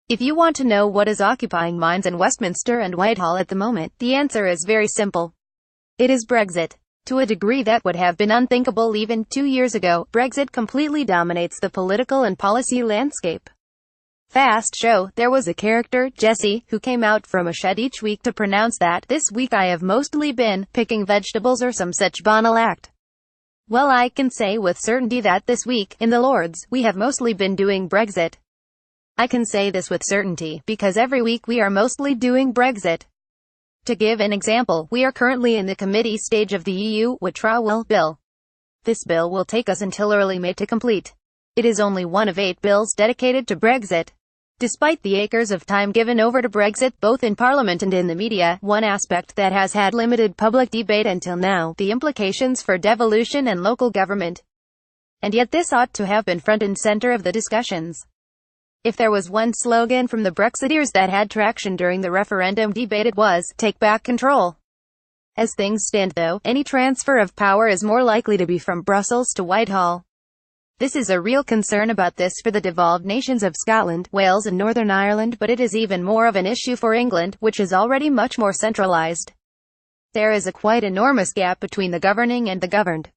If you want to know what is occupying minds in Westminster and Whitehall at the moment, the answer is very simple. It is Brexit. To a degree that would have been unthinkable even 2 years ago, Brexit completely dominates the political and policy landscape. Fast show, there was a character, Jessie, who came out from a shed each week to pronounce that, "This week I have mostly been picking vegetables," or some such banal act. Well, I can say with certainty that this week, in the Lords, we have mostly been doing Brexit. I can say this with certainty, because every week we are mostly doing Brexit. To give an example, we are currently in the committee stage of the EU Witrawal bill. This bill will take us until early May to complete. It is only one of 8 bills dedicated to Brexit. Despite the acres of time given over to Brexit, both in Parliament and in the media, one aspect that has had limited public debate until now, the implications for devolution and local government. And yet this ought to have been front and center of the discussions. If there was one slogan from the Brexiteers that had traction during the referendum debate, it was, "Take back control." As things stand though, any transfer of power is more likely to be from Brussels to Whitehall. This is a real concern about this for the devolved nations of Scotland, Wales and Northern Ireland, but it is even more of an issue for England, which is already much more centralised. There is a quite enormous gap between the governing and the governed.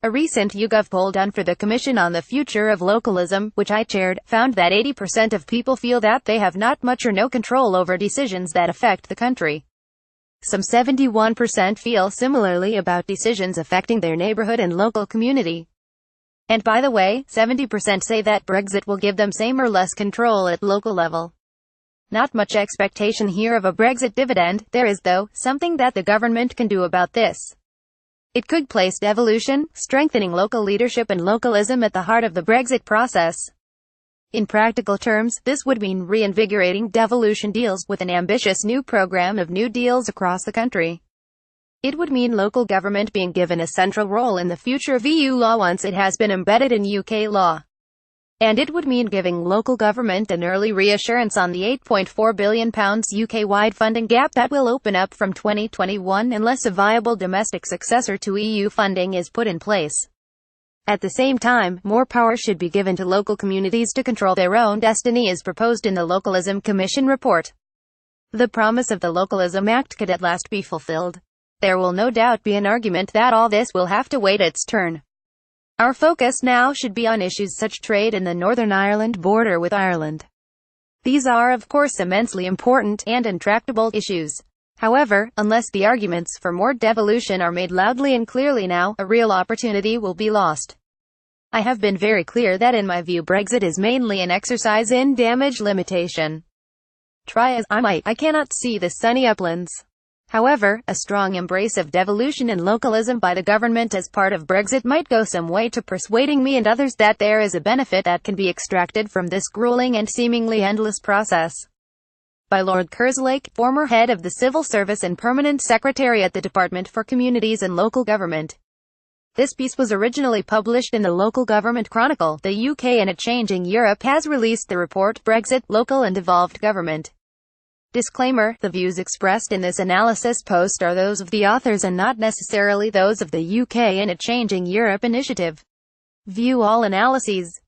A recent YouGov poll done for the Commission on the Future of Localism, which I chaired, found that 80% of people feel that they have not much or no control over decisions that affect the country. Some 71% feel similarly about decisions affecting their neighborhood and local community. And by the way, 70% say that Brexit will give them same or less control at local level. Not much expectation here of a Brexit dividend. There is, though, something that the government can do about this. It could place devolution, strengthening local leadership and localism at the heart of the Brexit process. In practical terms, this would mean reinvigorating devolution deals, with an ambitious new program of new deals across the country. It would mean local government being given a central role in the future of EU law once it has been embedded in UK law. And it would mean giving local government an early reassurance on the £8.4 billion UK-wide funding gap that will open up from 2021 unless a viable domestic successor to EU funding is put in place. At the same time, more power should be given to local communities to control their own destiny as proposed in the Localism Commission report. The promise of the Localism Act could at last be fulfilled. There will no doubt be an argument that all this will have to wait its turn. Our focus now should be on issues such as trade and the Northern Ireland border with Ireland. These are of course immensely important and intractable issues. However, unless the arguments for more devolution are made loudly and clearly now, a real opportunity will be lost. I have been very clear that in my view Brexit is mainly an exercise in damage limitation. Try as I might, I cannot see the sunny uplands. However, a strong embrace of devolution and localism by the government as part of Brexit might go some way to persuading me and others that there is a benefit that can be extracted from this grueling and seemingly endless process. By Lord Kerslake, former head of the Civil Service and Permanent Secretary at the Department for Communities and Local Government. This piece was originally published in the Local Government Chronicle. The UK in a Changing Europe has released the report, Brexit, Local and Devolved Government. Disclaimer: the views expressed in this analysis post are those of the authors and not necessarily those of the UK in a Changing Europe initiative. View all analyses.